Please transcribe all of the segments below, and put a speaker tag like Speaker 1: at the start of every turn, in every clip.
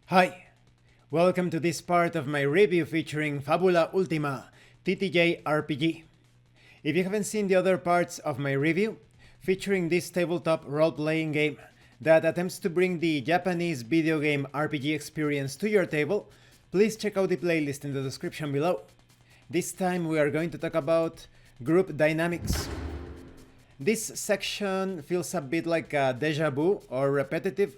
Speaker 1: Hi, welcome to this part of my review featuring Fabula Ultima TTJRPG. If you haven't seen the other parts of my review, featuring this tabletop role-playing game that attempts to bring the Japanese video game RPG experience to your table, please check out the playlist in the description below. This time we are going to talk about group dynamics. This section feels a bit like a deja vu or repetitive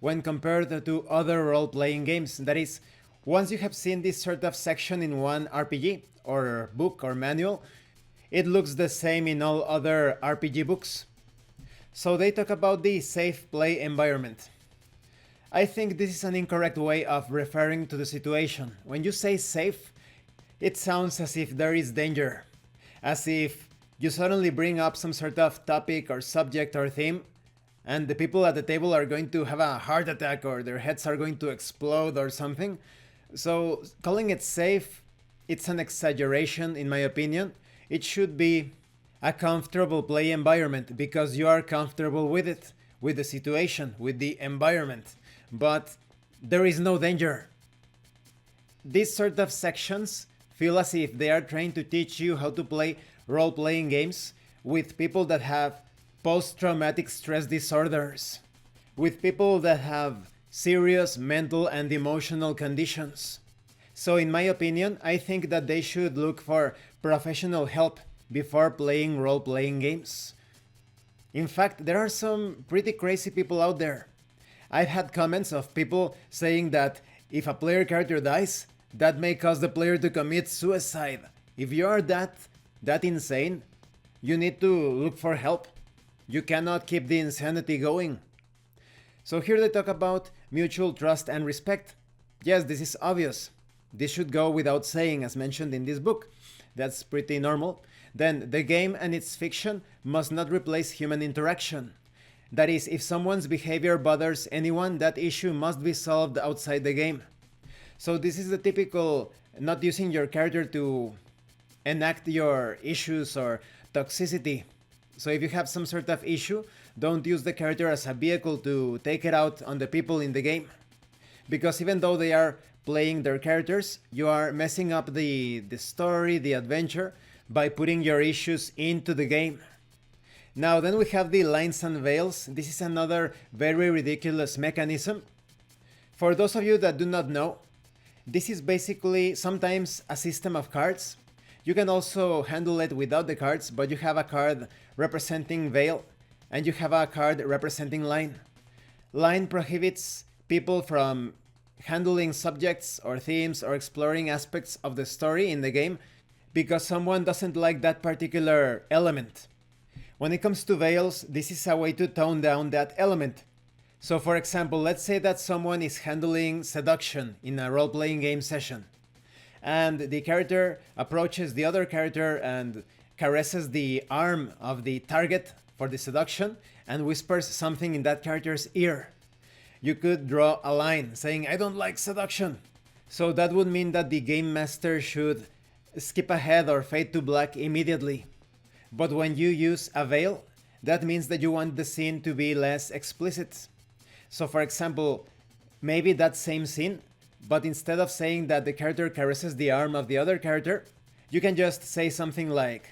Speaker 1: when compared to other role-playing games. That is, once you have seen this sort of section in one RPG or book or manual, it looks the same in all other RPG books. So they talk about the safe play environment. I think this is an incorrect way of referring to the situation. When you say safe, it sounds as if there is danger, as if you suddenly bring up some sort of topic or subject or theme, and the people at the table are going to have a heart attack or their heads are going to explode or something. So calling it safe, it's an exaggeration in my opinion. It should be a comfortable play environment because you are comfortable with it, with the situation, with the environment. But there is no danger. These sort of sections feel as if they are trying to teach you how to play role-playing games with people that have post-traumatic stress disorders, with people that have serious mental and emotional conditions. So in my opinion, I think that they should look for professional help before playing role-playing games. In fact, there are some pretty crazy people out there. I've had comments of people saying that if a player character dies, that may cause the player to commit suicide. If you are that insane, you need to look for help. You cannot keep the insanity going. So here they talk about mutual trust and respect. Yes, this is obvious. This should go without saying, as mentioned in this book. That's pretty normal. Then the game and its fiction must not replace human interaction. That is, if someone's behavior bothers anyone, that issue must be solved outside the game. So this is the typical not using your character to enact your issues or toxicity. So if you have some sort of issue, don't use the character as a vehicle to take it out on the people in the game. Because even though they are playing their characters, you are messing up the story, the adventure, by putting your issues into the game. Now then we have the lines and veils. This is another very ridiculous mechanism. For those of you that do not know, this is basically sometimes a system of cards. You can also handle it without the cards, but you have a card representing veil, and you have a card representing line. Line prohibits people from handling subjects or themes or exploring aspects of the story in the game because someone doesn't like that particular element. When it comes to veils, this is a way to tone down that element. So for example, let's say that someone is handling seduction in a role-playing game session, and the character approaches the other character and caresses the arm of the target for the seduction and whispers something in that character's ear. You could draw a line saying, "I don't like seduction." So that would mean that the game master should skip ahead or fade to black immediately. But when you use a veil, that means that you want the scene to be less explicit. So for example, maybe that same scene, but instead of saying that the character caresses the arm of the other character, you can just say something like,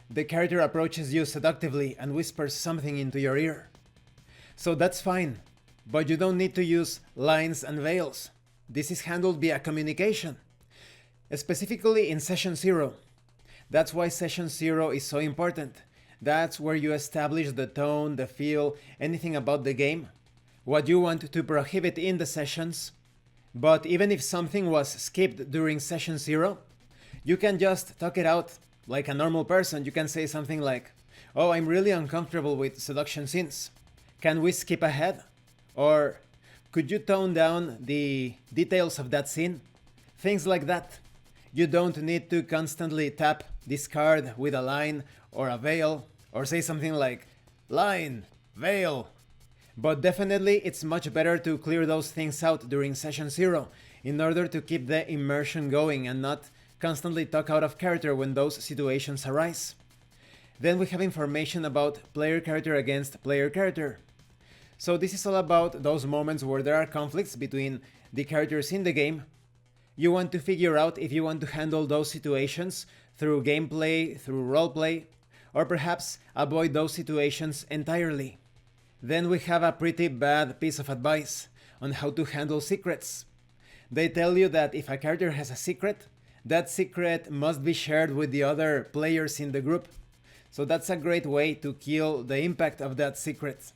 Speaker 1: the character approaches you seductively and whispers something into your ear. So that's fine, but you don't need to use lines and veils. This is handled via communication, specifically in Session 0. That's why Session 0 is so important. That's where you establish the tone, the feel, anything about the game, what you want to prohibit in the sessions. But even if something was skipped during Session 0, you can just talk it out like a normal person. You can say something like, "Oh, I'm really uncomfortable with seduction scenes. Can we skip ahead?" Or, "Could you tone down the details of that scene?" Things like that. You don't need to constantly tap this card with a line or a veil or say something like, "Line, veil." But definitely it's much better to clear those things out during Session 0 in order to keep the immersion going and not constantly talk out of character when those situations arise. Then we have information about player character against player character. So this is all about those moments where there are conflicts between the characters in the game. You want to figure out if you want to handle those situations through gameplay, through roleplay, or perhaps avoid those situations entirely. Then we have a pretty bad piece of advice on how to handle secrets. They tell you that if a character has a secret, that secret must be shared with the other players in the group. So that's a great way to kill the impact of that secret.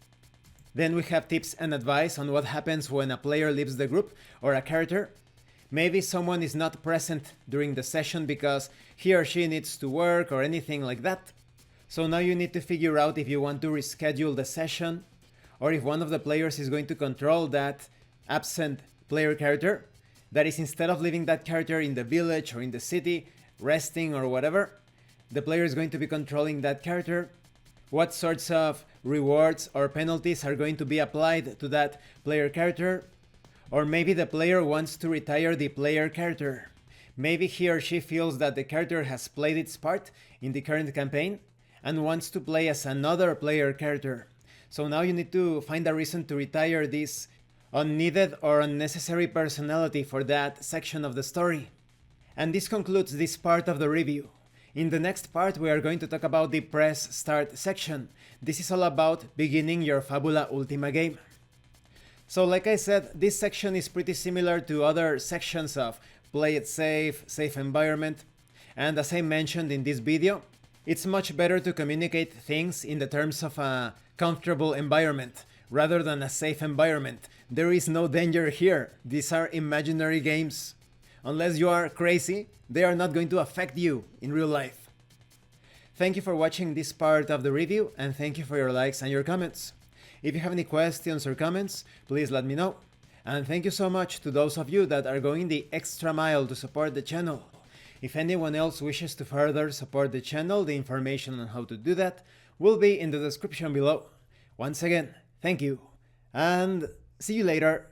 Speaker 1: Then we have tips and advice on what happens when a player leaves the group or a character. Maybe someone is not present during the session because he or she needs to work or anything like that. So now you need to figure out if you want to reschedule the session, or if one of the players is going to control that absent player character. That is, instead of leaving that character in the village or in the city, resting or whatever, the player is going to be controlling that character. What sorts of rewards or penalties are going to be applied to that player character? Or maybe the player wants to retire the player character. Maybe he or she feels that the character has played its part in the current campaign and wants to play as another player character. So now you need to find a reason to retire this unneeded or unnecessary personality for that section of the story. And this concludes this part of the review. In the next part we are going to talk about the press start section. This is all about beginning your Fabula Ultima game. So like I said, this section is pretty similar to other sections of play it safe, safe environment, and as I mentioned in this video, it's much better to communicate things in the terms of a comfortable environment rather than a safe environment. There is no danger here. These are imaginary games. Unless you are crazy, they are not going to affect you in real life. Thank you for watching this part of the review, and thank you for your likes and your comments. If you have any questions or comments, please let me know. And thank you so much to those of you that are going the extra mile to support the channel. If anyone else wishes to further support the channel, the information on how to do that will be in the description below. Once again, thank you, and see you later.